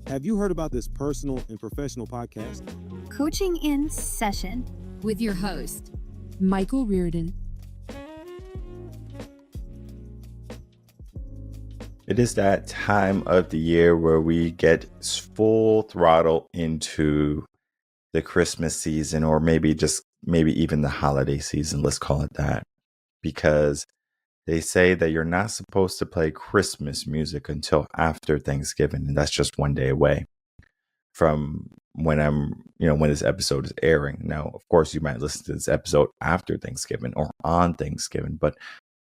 Have you heard about this personal and professional podcast? Coaching in Session with your host, Michael Rearden. It is that time of the year where we get full throttle into the Christmas season, or maybe even the holiday season. Let's call it that, because they say that you're not supposed to play Christmas music until after Thanksgiving, and that's just one day away from when when this episode is airing. Now, of course, you might listen to this episode after Thanksgiving or on Thanksgiving, but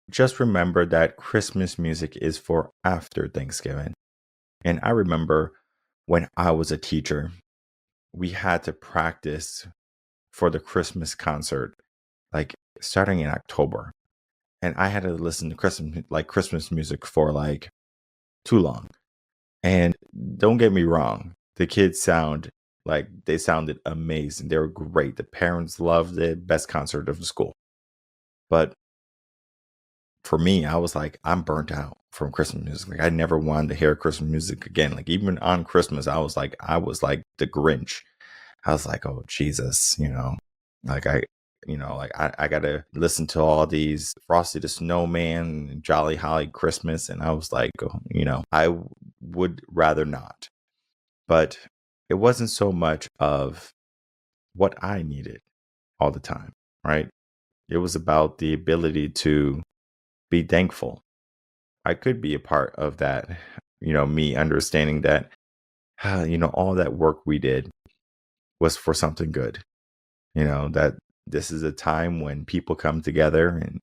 just remember that Christmas music is for after Thanksgiving. And I remember when I was a teacher, we had to practice for the Christmas concert, like starting in October. And I had to listen to Christmas music for like too long. And don't get me wrong, the kids sounded amazing. They were great. The parents loved it. Best concert of the school. But for me, I was like, I'm burnt out from Christmas music. Like, I never wanted to hear Christmas music again. Like, even on Christmas, I was like the Grinch. I was like, oh Jesus, I gotta listen to all these Frosty the Snowman and Jolly Holly Christmas, and I was like, I would rather not. But it wasn't so much of what I needed all the time, right? It was about the ability to be thankful. I could be a part of that, me understanding that, all that work we did was for something good, that this is a time when people come together and,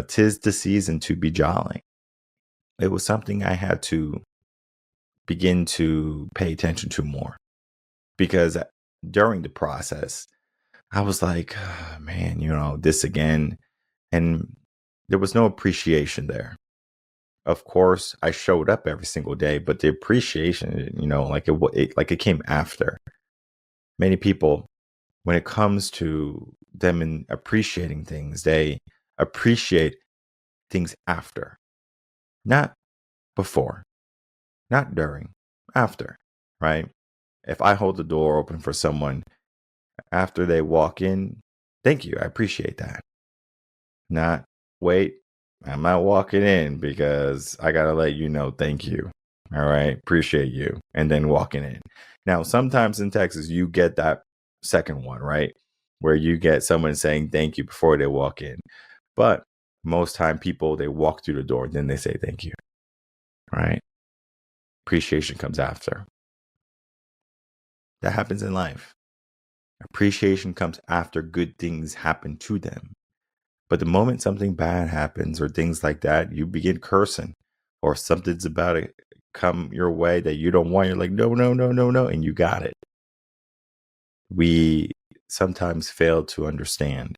'tis the season to be jolly. It was something I had to begin to pay attention to more, because during the process, I was like, oh, man, this again. And there was no appreciation there. Of course, I showed up every single day, but the appreciation, it came after. Many people, when it comes to them in appreciating things, they appreciate things after, not before, not during, after, right? If I hold the door open for someone after they walk in, thank you, I appreciate that. Not, wait, I'm not walking in because I got to let you know, thank you. All right. Appreciate you. And then walking in. Now, sometimes in Texas, you get that second one, right? Where you get someone saying thank you before they walk in. But most time people, they walk through the door, then they say thank you. Right? Appreciation comes after. That happens in life. Appreciation comes after good things happen to them. But the moment something bad happens or things like that, you begin cursing, or something's about to come your way that you don't want. You're like, no, no, no, no, no. And you got it. We sometimes fail to understand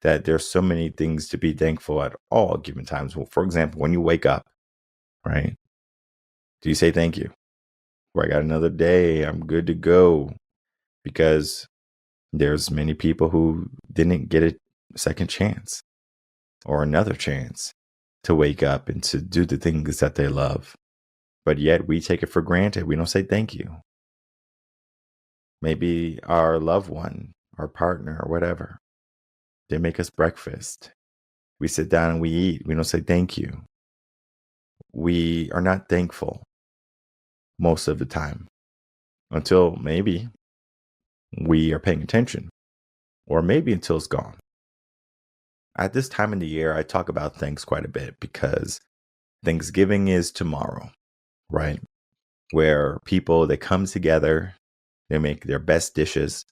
that there's so many things to be thankful at all given times. Well, for example, when you wake up, right? Do you say thank you? Or I got another day. I'm good to go. Because there's many people who didn't get a second chance or another chance to wake up and to do the things that they love. But yet we take it for granted. We don't say thank you. Maybe our loved one, our partner, or whatever, they make us breakfast. We sit down and we eat. We don't say thank you. We are not thankful most of the time until maybe we are paying attention, or maybe until it's gone. At this time in the year, I talk about thanks quite a bit because Thanksgiving is tomorrow, right? Where people, they come together, they make their best dishes.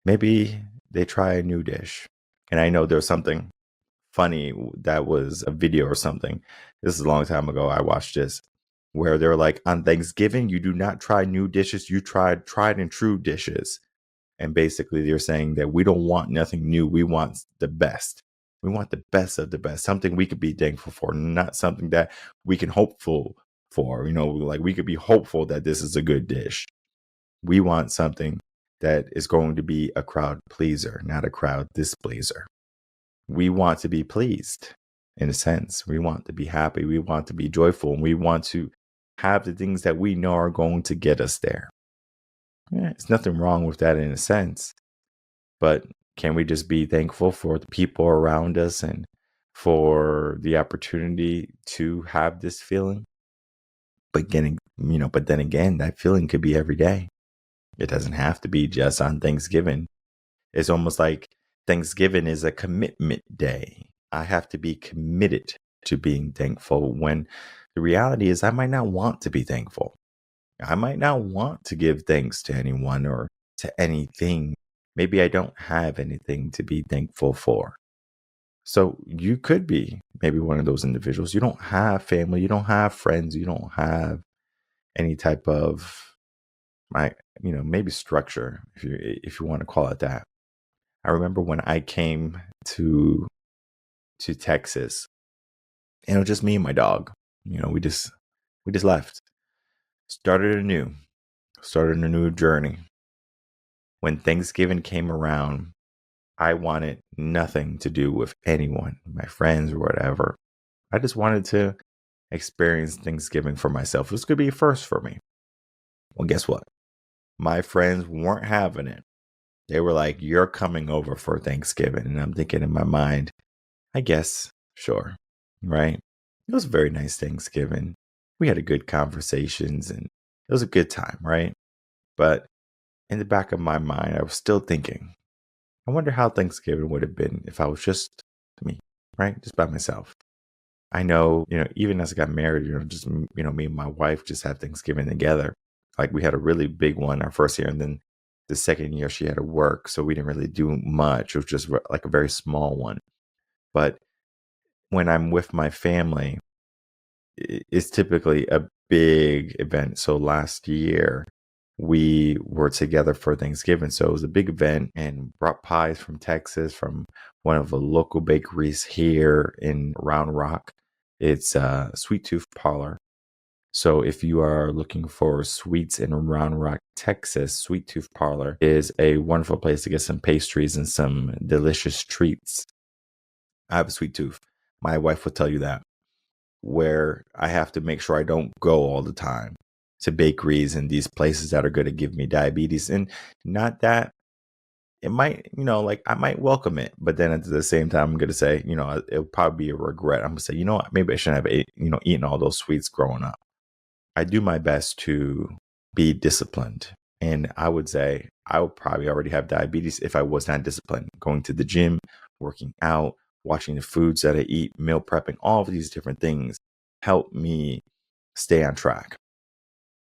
Maybe they try a new dish. And I know there's something funny that was a video or something. This is a long time ago. I watched this where they're like, on Thanksgiving, you do not try new dishes. You tried and true dishes. And basically they're saying that we don't want nothing new. We want the best. We want the best of the best, something we could be thankful for, not something that we can hopeful for, like we could be hopeful that this is a good dish. We want something that is going to be a crowd pleaser, not a crowd displeaser. We want to be pleased in a sense. We want to be happy. We want to be joyful. And we want to have the things that we know are going to get us there. Yeah, it's nothing wrong with that in a sense. But can we just be thankful for the people around us and for the opportunity to have this feeling? But but then again, that feeling could be every day. It doesn't have to be just on Thanksgiving. It's almost like Thanksgiving is a commitment day. I have to be committed to being thankful when the reality is I might not want to be thankful. I might not want to give thanks to anyone or to anything. Maybe I don't have anything to be thankful for. So you could be maybe one of those individuals. You don't have family, you don't have friends, you don't have any type of maybe structure, if you want to call it that. I remember when I came to Texas, and it was just me and my dog. We just left. Started a new journey. When Thanksgiving came around, I wanted nothing to do with anyone, my friends or whatever. I just wanted to experience Thanksgiving for myself. This could be a first for me. Well, guess what? My friends weren't having it. They were like, "You're coming over for Thanksgiving." And I'm thinking in my mind, I guess, sure, right? It was a very nice Thanksgiving. We had a good conversations and it was a good time, right? But in the back of my mind, I was still thinking, I wonder how Thanksgiving would have been if I was just me, right? Just by myself. I know, even as I got married, just, me and my wife just had Thanksgiving together. Like we had a really big one our first year, and then the second year she had to work. So we didn't really do much. It was just like a very small one. But when I'm with my family, it's typically a big event. So last year we were together for Thanksgiving. So it was a big event and brought pies from Texas from one of the local bakeries here in Round Rock. It's Sweet Tooth Parlor. So if you are looking for sweets in Round Rock, Texas, Sweet Tooth Parlor is a wonderful place to get some pastries and some delicious treats. I have a sweet tooth. My wife will tell you that, where I have to make sure I don't go all the time to bakeries and these places that are going to give me diabetes. And not that it might, like I might welcome it, but then at the same time, I'm going to say, it'll probably be a regret. I'm going to say, what, maybe I shouldn't have eaten all those sweets growing up. I do my best to be disciplined. And I would say I would probably already have diabetes if I was not disciplined. Going to the gym, working out, watching the foods that I eat, meal prepping, all of these different things help me stay on track.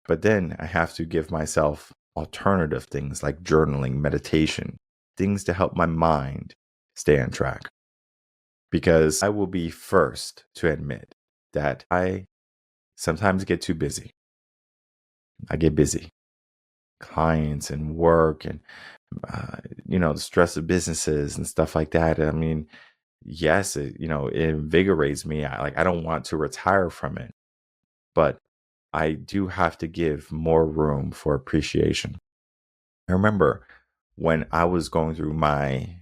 But then I have to give myself alternative things like journaling, meditation, things to help my mind stay on track. Because I will be first to admit that I sometimes get too busy. I get busy. Clients and work and, the stress of businesses and stuff like that. I mean, yes, it invigorates me. I don't want to retire from it, but I do have to give more room for appreciation. I remember when I was going through my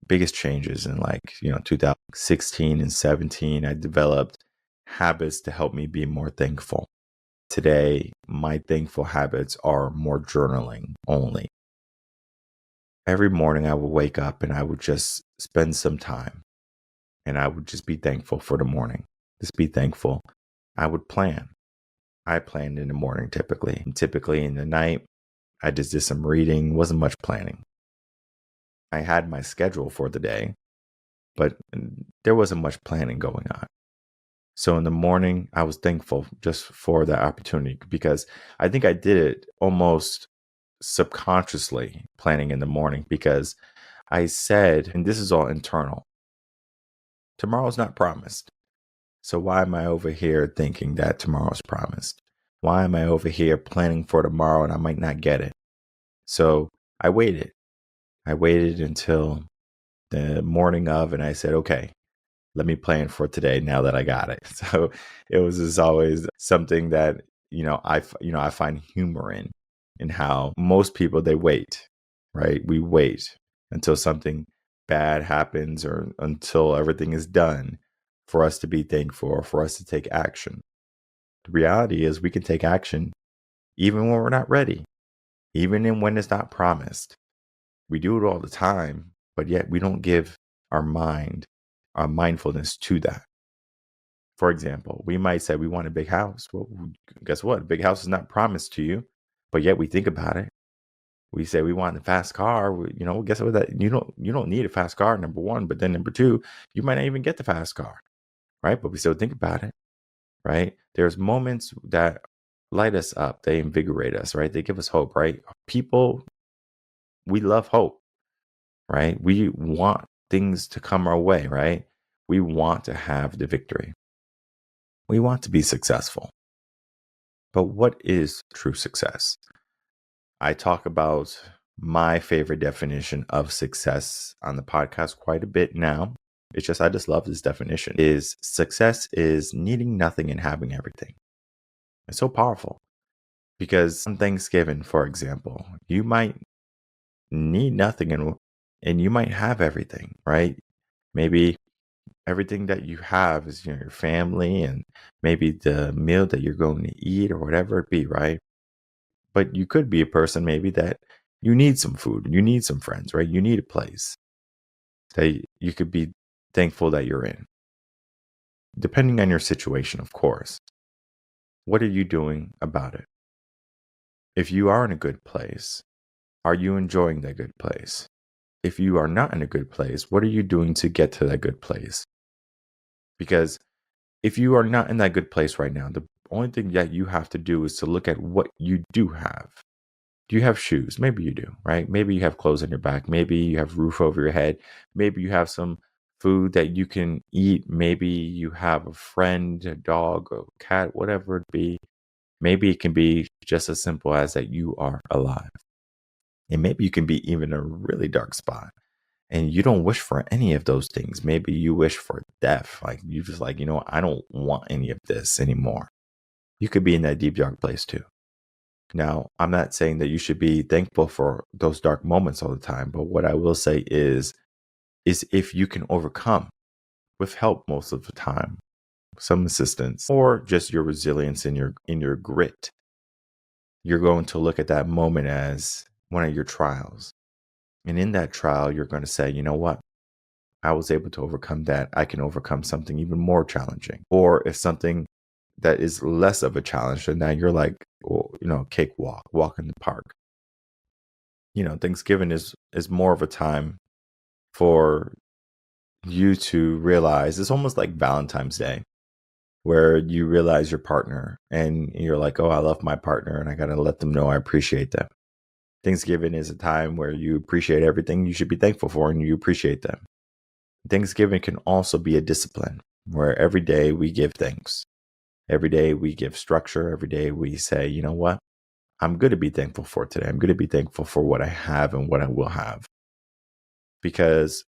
biggest changes in 2016 and 17, I developed habits to help me be more thankful. Today, my thankful habits are more journaling only. Every morning I would wake up and I would just spend some time and I would just be thankful for the morning. Just be thankful. I would plan. I planned in the morning typically. And typically in the night, I just did some reading, wasn't much planning. I had my schedule for the day, but there wasn't much planning going on. So in the morning, I was thankful just for that opportunity because I think I did it almost subconsciously, planning in the morning, because I said, and this is all internal, tomorrow's not promised. So why am I over here thinking that tomorrow's promised? Why am I over here planning for tomorrow and I might not get it? So I waited. I waited until the morning of, and I said, okay, let me plan for today now that I got it. So it was just always something that, I find humor in how most people, they wait, right? We wait until something bad happens or until everything is done for us to be thankful or for us to take action. The reality is we can take action even when we're not ready, even when it's not promised. We do it all the time, but yet we don't give our mind, our mindfulness to that. For example, we might say we want a big house. Well, guess what? A big house is not promised to you, but yet we think about it. We say we want a fast car. Guess what? That you don't need a fast car, number one. But then number two, you might not even get the fast car, right? But we still think about it, right? There's moments that light us up. They invigorate us, right? They give us hope, right? People, we love hope, right? We want things to come our way, right? We want to have the victory. We want to be successful. But what is true success? I talk about my favorite definition of success on the podcast quite a bit now. It's just I just love this definition. Is success is needing nothing and having everything. It's so powerful because on Thanksgiving, for example, you might need nothing and you might have everything, right? Maybe everything that you have is your family and maybe the meal that you're going to eat or whatever it be, right? But you could be a person maybe that you need some food, you need some friends, right? You need a place that you could be thankful that you're in. Depending on your situation, of course. What are you doing about it? If you are in a good place, are you enjoying that good place? If you are not in a good place, what are you doing to get to that good place? Because if you are not in that good place right now, the only thing that you have to do is to look at what you do have. Do you have shoes? Maybe you do, right? Maybe you have clothes on your back. Maybe you have roof over your head. Maybe you have some food that you can eat. Maybe you have a friend, a dog, a cat, whatever it be. Maybe it can be just as simple as that you are alive. And maybe you can be even in a really dark spot. And you don't wish for any of those things. Maybe you wish for death. Like you just like, I don't want any of this anymore. You could be in that deep, dark place too. Now, I'm not saying that you should be thankful for those dark moments all the time, but what I will say is if you can overcome with help most of the time, some assistance, or just your resilience in your grit, you're going to look at that moment as one of your trials. And in that trial, you're going to say, you know what? I was able to overcome that. I can overcome something even more challenging. Or if something that is less of a challenge, then now you're like, well, cakewalk, walk in the park. Thanksgiving is more of a time for you to realize it's almost like Valentine's Day, where you realize your partner and you're like, oh, I love my partner and I got to let them know I appreciate them. Thanksgiving is a time where you appreciate everything you should be thankful for and you appreciate them. Thanksgiving can also be a discipline where every day we give thanks. Every day we give structure. Every day we say, you know what? I'm going to be thankful for today. I'm going to be thankful for what I have and what I will have. Because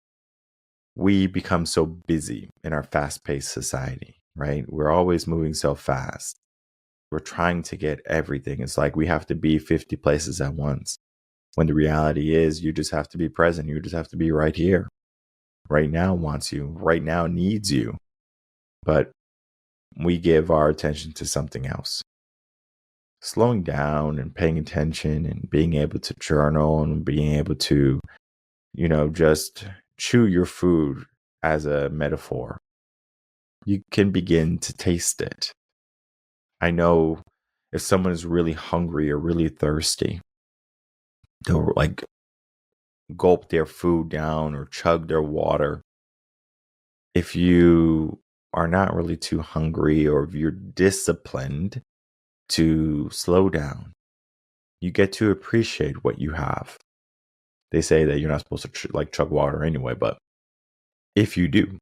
we become so busy in our fast-paced society, right? We're always moving so fast. We're trying to get everything. It's like we have to be 50 places at once. When the reality is you just have to be present. You just have to be right here. Right now wants you. Right now needs you. But we give our attention to something else. Slowing down and paying attention and being able to journal and being able to, just chew your food as a metaphor. You can begin to taste it. I know if someone is really hungry or really thirsty, they'll like gulp their food down or chug their water. If you are not really too hungry or if you're disciplined to slow down, you get to appreciate what you have. They say that you're not supposed to chug water anyway, but if you do,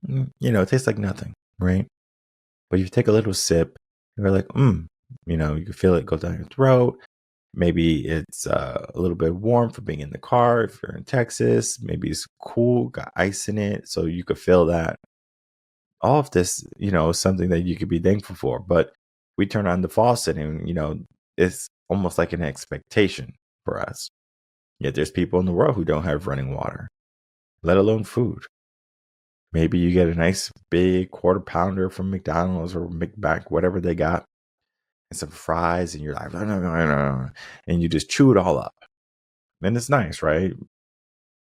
it tastes like nothing, right? But if you take a little sip, you're like, you can feel it go down your throat. Maybe it's a little bit warm for being in the car. If you're in Texas, maybe it's cool, got ice in it, so you could feel that. All of this, is something that you could be thankful for. But we turn on the faucet and, it's almost like an expectation for us. Yet there's people in the world who don't have running water, let alone food. Maybe you get a nice big quarter pounder from McDonald's or McBack, whatever they got, and some fries, and you're like, no, no, no, no, no, and you just chew it all up. And it's nice, right?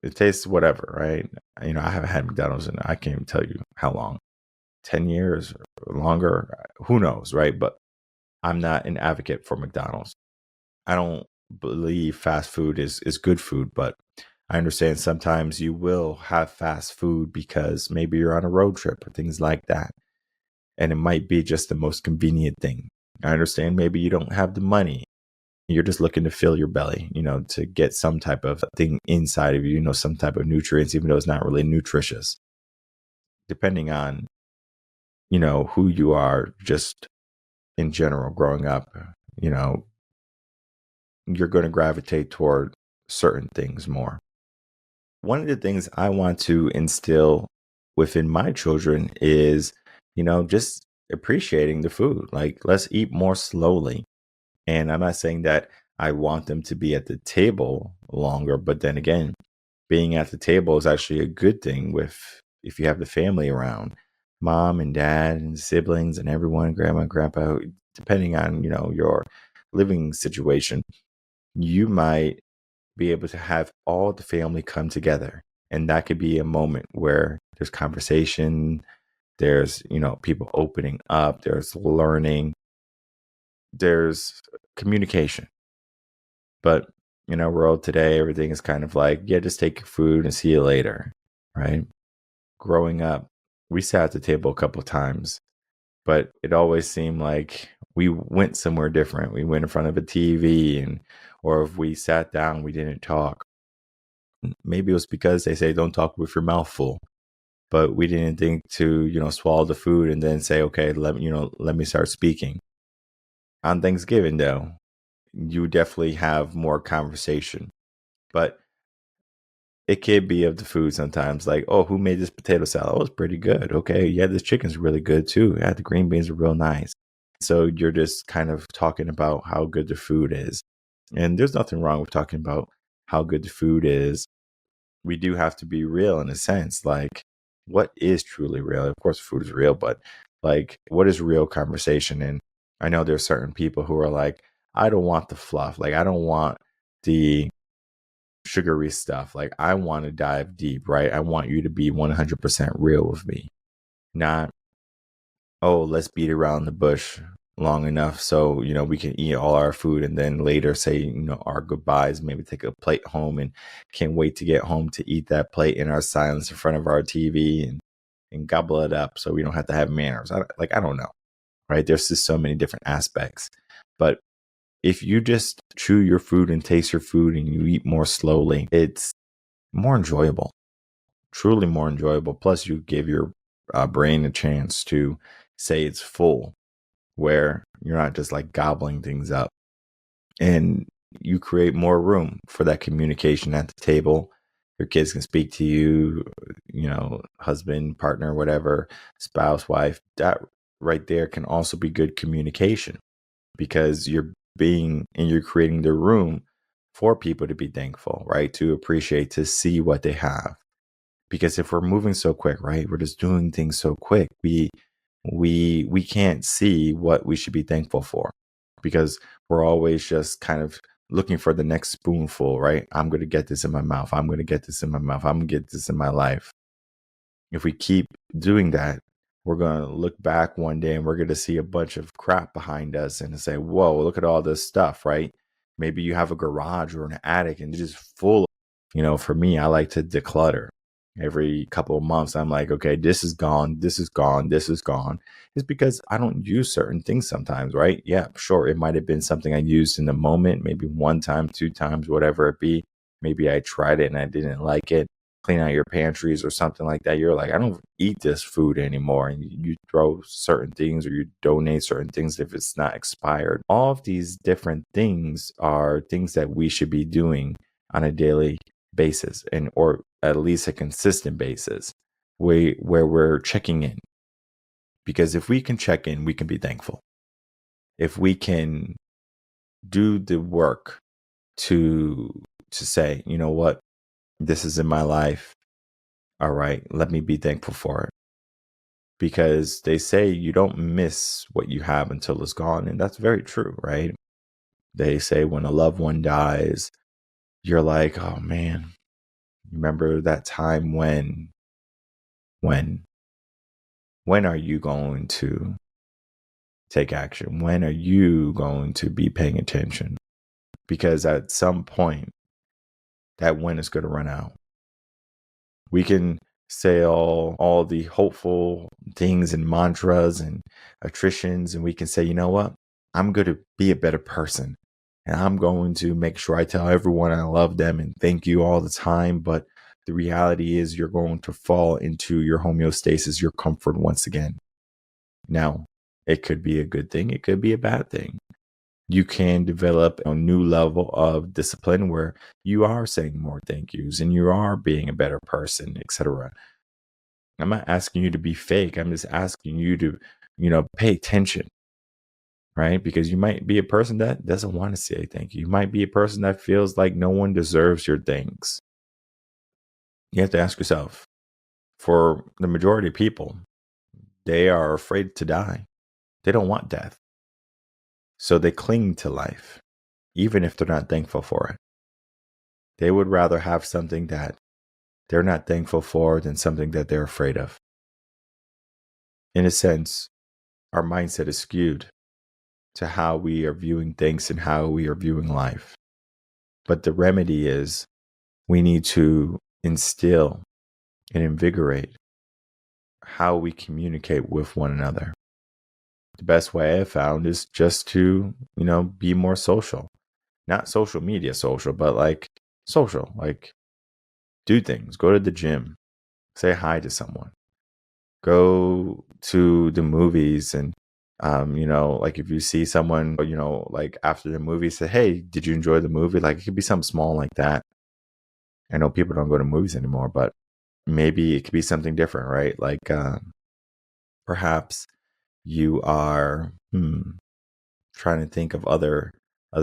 It tastes whatever, right? I haven't had McDonald's and I can't even tell you how long, 10 years or longer, who knows, right? But I'm not an advocate for McDonald's. I don't believe fast food is good food, but I understand sometimes you will have fast food because maybe you're on a road trip or things like that. And it might be just the most convenient thing. I understand maybe you don't have the money. You're just looking to fill your belly, to get some type of thing inside of you, some type of nutrients, even though it's not really nutritious. Depending on, who you are, just in general, growing up, you're going to gravitate toward certain things more. One of the things I want to instill within my children is, just appreciating the food. Like, let's eat more slowly. And I'm not saying that I want them to be at the table longer, but then again, being at the table is actually a good thing if you have the family around, mom and dad and siblings and everyone, grandma and grandpa, depending on, your living situation, you might be able to have all the family come together. And that could be a moment where there's conversation, there's, people opening up, there's learning, there's communication. But in our world today, everything is kind of like, yeah, just take your food and see you later, right? Growing up, we sat at the table a couple of times, but it always seemed like we went somewhere different. We went in front of a TV, or if we sat down, we didn't talk. Maybe it was because they say don't talk with your mouth full, but we didn't think to, swallow the food and then say, okay, let me start speaking. On Thanksgiving, though, you definitely have more conversation, but it could be of the food sometimes. Like, oh, who made this potato salad? Oh, it's pretty good. Okay, yeah, this chicken's really good too. Yeah, the green beans are real nice. So you're just kind of talking about how good the food is. And there's nothing wrong with talking about how good the food is. We do have to be real in a sense. Like, what is truly real? Of course, food is real, but like, what is real conversation? And I know there's certain people who are like, I don't want the fluff. Like, I don't want the sugary stuff. Like, I want to dive deep, right? I want you to be 100% real with me. Not, oh, let's beat around the bush long enough so, we can eat all our food and then later say, our goodbyes, maybe take a plate home and can't wait to get home to eat that plate in our silence in front of our TV and gobble it up so we don't have to have manners. I don't know, right? There's just so many different aspects. But if you just chew your food and taste your food and you eat more slowly, it's more enjoyable, truly more enjoyable. Plus, you give your brain a chance to say it's full, where you're not just like gobbling things up. And you create more room for that communication at the table. Your kids can speak to you, husband, partner, whatever, spouse, wife. That right there can also be good communication because you're creating the room for people to be thankful, right? To appreciate, to see what they have. Because if we're moving so quick, right? We're just doing things so quick. We can't see what we should be thankful for because we're always just kind of looking for the next spoonful, right? I'm going to get this in my mouth. I'm going to get this in my mouth. I'm going to get this in my life. If we keep doing that, we're going to look back one day and we're going to see a bunch of crap behind us and say, whoa, look at all this stuff, right? Maybe you have a garage or an attic and it's just full. For me, I like to declutter. Every couple of months, I'm like, okay, this is gone, this is gone, this is gone. It's because I don't use certain things sometimes, right? Yeah, sure. It might have been something I used in the moment, maybe one time, two times, whatever it be. Maybe I tried it and I didn't like it. Clean out your pantries or something like that. You're like, I don't eat this food anymore. And you throw certain things or you donate certain things if it's not expired. All of these different things are things that we should be doing on a daily basis or at least a consistent basis where we're checking in. Because if we can check in, we can be thankful. If we can do the work to say, you know what, this is in my life. All right, let me be thankful for it. Because they say you don't miss what you have until it's gone. And that's very true, right? They say when a loved one dies, you're like, oh man, remember that time when, when are you going to take action? When are you going to be paying attention? Because at some point, that when is going to run out. We can say all the hopeful things and mantras and attritions, and we can say, you know what? I'm going to be a better person. And I'm going to make sure I tell everyone I love them and thank you all the time. But the reality is you're going to fall into your homeostasis, your comfort once again. Now, it could be a good thing. It could be a bad thing. You can develop a new level of discipline where you are saying more thank yous and you are being a better person, etc. I'm not asking you to be fake. I'm just asking you to, pay attention, right? Because you might be a person that doesn't want to say thank you. You might be a person that feels like no one deserves your thanks. You have to ask yourself, for the majority of people, they are afraid to die. They don't want death. So they cling to life, even if they're not thankful for it. They would rather have something that they're not thankful for than something that they're afraid of. In a sense, our mindset is skewed to how we are viewing things and how we are viewing life. But the remedy is we need to instill and invigorate how we communicate with one another. The best way I've found is just to, be more social. Not social media social, but like social. Like do things. Go to the gym. Say hi to someone. Go to the movies and like if you see someone, like after the movie, say, hey, did you enjoy the movie? Like it could be something small like that. I know people don't go to movies anymore, but maybe it could be something different, right? Like perhaps you are trying to think of other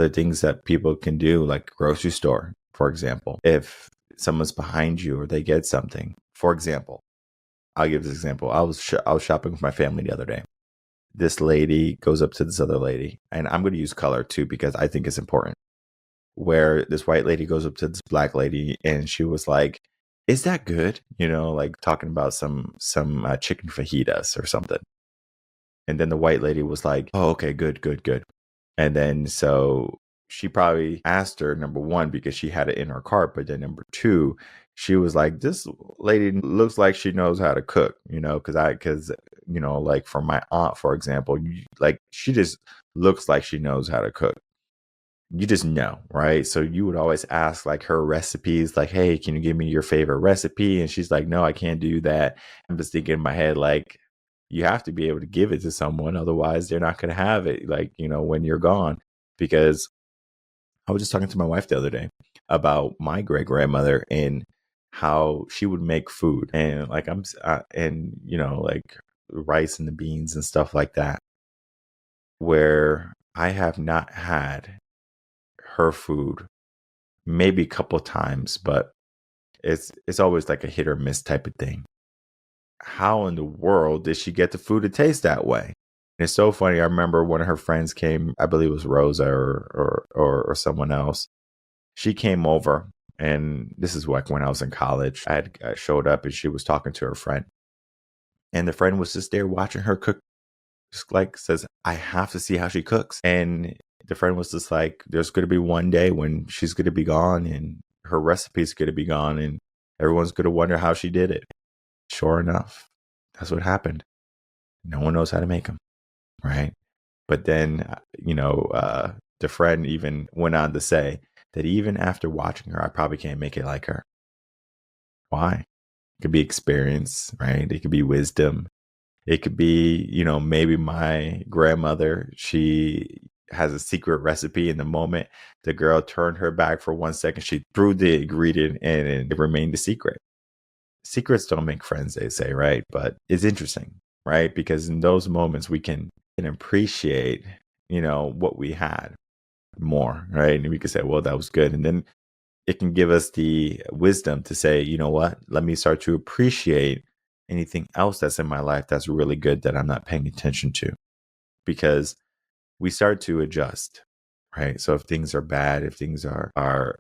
things that people can do, like grocery store, for example. If someone's behind you or they get something, for example, I'll give this example. I was shopping with my family the other day. This lady goes up to this other lady, and I'm going to use color too because I think it's important. Where this white lady goes up to this black lady, and she was like, "Is that good?" Like talking about some chicken fajitas or something. And then the white lady was like, "Oh, okay, good, good, good." And then so she probably asked her, number one, because she had it in her cart, but then number two, she was like, this lady looks like she knows how to cook, because like for my aunt, for example, like she just looks like she knows how to cook. You just know, right? So you would always ask like her recipes, like, hey, can you give me your favorite recipe? And she's like, no, I can't do that. I'm just thinking in my head, like, you have to be able to give it to someone. Otherwise, they're not going to have it, like, when you're gone. Because I was just talking to my wife the other day about my great grandmother and how she would make food and like like rice and the beans and stuff like that, where I have not had her food maybe a couple times, but it's always like a hit or miss type of thing. How in the world did she get the food to taste that way? And it's so funny. I remember one of her friends came, I believe it was Rosa or someone else. She came over, and this is like when I was in college. I showed up, and she was talking to her friend, and the friend was just there watching her cook. Just like says, I have to see how she cooks. And the friend was just like, there's going to be one day when she's going to be gone, and her recipe's going to be gone, and everyone's going to wonder how she did it. Sure enough, that's what happened. No one knows how to make them, right? But then, the friend even went on to say that even after watching her, I probably can't make it like her. Why? It could be experience, right? It could be wisdom. It could be, maybe my grandmother, she has a secret recipe. In the moment the girl turned her back for 1 second, she threw the ingredient in and it remained a secret. Secrets don't make friends, they say, right? But it's interesting, right? Because in those moments we can appreciate, what we had more, right? And we can say, well, that was good. And then it can give us the wisdom to say, you know what, let me start to appreciate anything else that's in my life that's really good that I'm not paying attention to, because we start to adjust, right? So if things are bad, if things are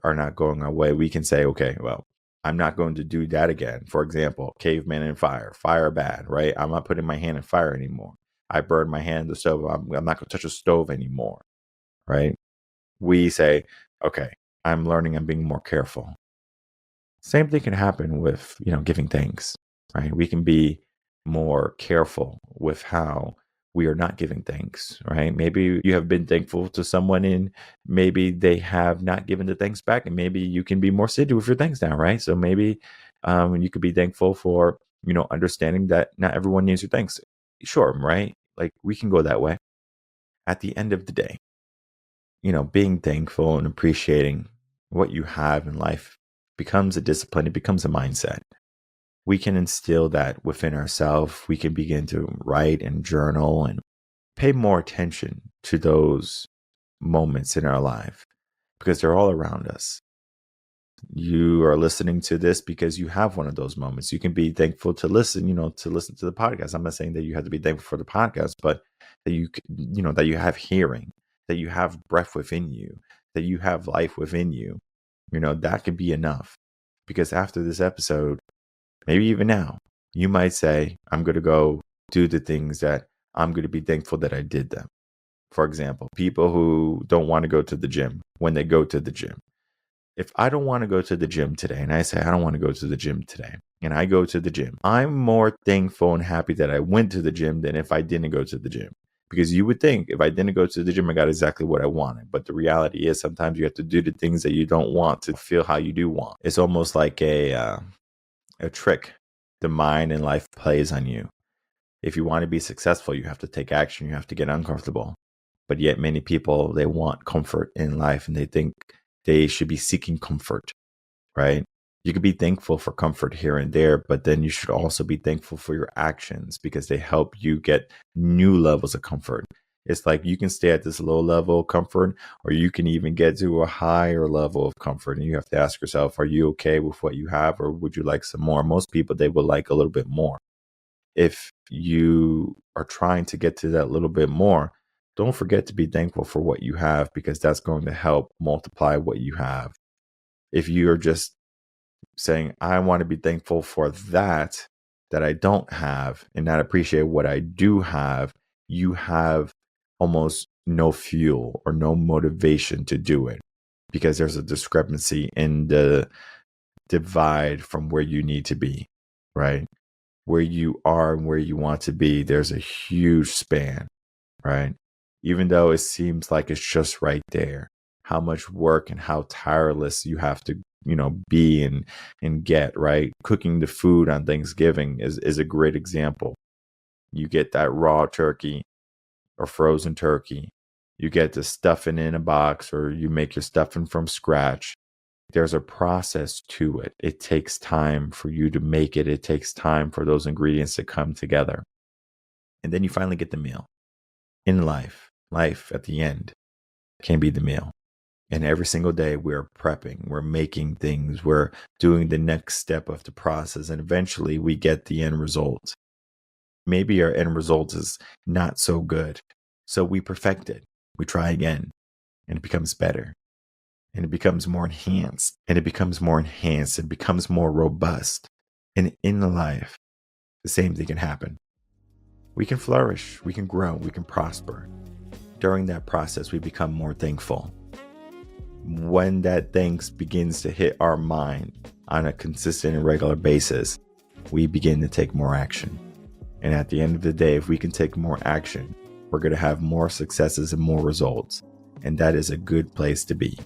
not going our way, we can say, okay, well, I'm not going to do that again. For example, caveman and fire bad, right? I'm not putting my hand in fire anymore. I burned my hand in the stove. I'm not going to touch a stove anymore, right? We say, okay, I'm learning, I'm being more careful. Same thing can happen with, giving thanks, right? We can be more careful with how we are not giving thanks, right? Maybe you have been thankful to someone and maybe they have not given the thanks back, and maybe you can be more stingy with your thanks now, right? So maybe you could be thankful for, understanding that not everyone needs your thanks. Sure, right? Like we can go that way. At the end of the day, being thankful and appreciating what you have in life becomes a discipline. It becomes a mindset. We can instill that within ourselves. We can begin to write and journal and pay more attention to those moments in our life because they're all around us. You are listening to this because you have one of those moments. You can be thankful to listen, to the podcast. I'm not saying that you have to be thankful for the podcast, but that that you have hearing, that you have breath within you, that you have life within you. That could be enough. Because after this episode, maybe even now, you might say, I'm going to go do the things that I'm going to be thankful that I did them. For example, people who don't want to go to the gym when they go to the gym. If I don't want to go to the gym today, and I say, I don't want to go to the gym today, and I go to the gym, I'm more thankful and happy that I went to the gym than if I didn't go to the gym. Because you would think if I didn't go to the gym, I got exactly what I wanted. But the reality is sometimes you have to do the things that you don't want to feel how you do want. It's almost like a trick the mind and life plays on you. If you want to be successful, you have to take action. You have to get uncomfortable. But yet many people, they want comfort in life and they think they should be seeking comfort, right? You could be thankful for comfort here and there, but then you should also be thankful for your actions because they help you get new levels of comfort. It's like you can stay at this low level of comfort, or you can even get to a higher level of comfort. And you have to ask yourself, are you okay with what you have, or would you like some more? Most people, they would like a little bit more. If you are trying to get to that little bit more, don't forget to be thankful for what you have, because that's going to help multiply what you have. If you're just saying, I want to be thankful for that I don't have and not appreciate what I do have, you have almost no fuel or no motivation to do it, because there's a discrepancy in the divide from where you need to be, right? Where you are and where you want to be, there's a huge span, right? Even though it seems like it's just right there, how much work and how tireless you have to, be and get, right? Cooking the food on Thanksgiving is a great example. You get that raw turkey or frozen turkey. You get the stuffing in a box, or you make your stuffing from scratch. There's a process to it. It takes time for you to make it. It takes time for those ingredients to come together. And then you finally get the meal. In life at the end can be the meal. And every single day we're prepping, we're making things, we're doing the next step of the process, and eventually we get the end result. Maybe our end result is not so good, so we perfect it. We try again, and it becomes better, and it becomes more enhanced, and it becomes more enhanced, it becomes more robust. And in life, the same thing can happen. We can flourish, we can grow, we can prosper. During that process, we become more thankful. When that thanks begins to hit our mind on a consistent and regular basis, we begin to take more action. And at the end of the day, if we can take more action, we're going to have more successes and more results. And that is a good place to be.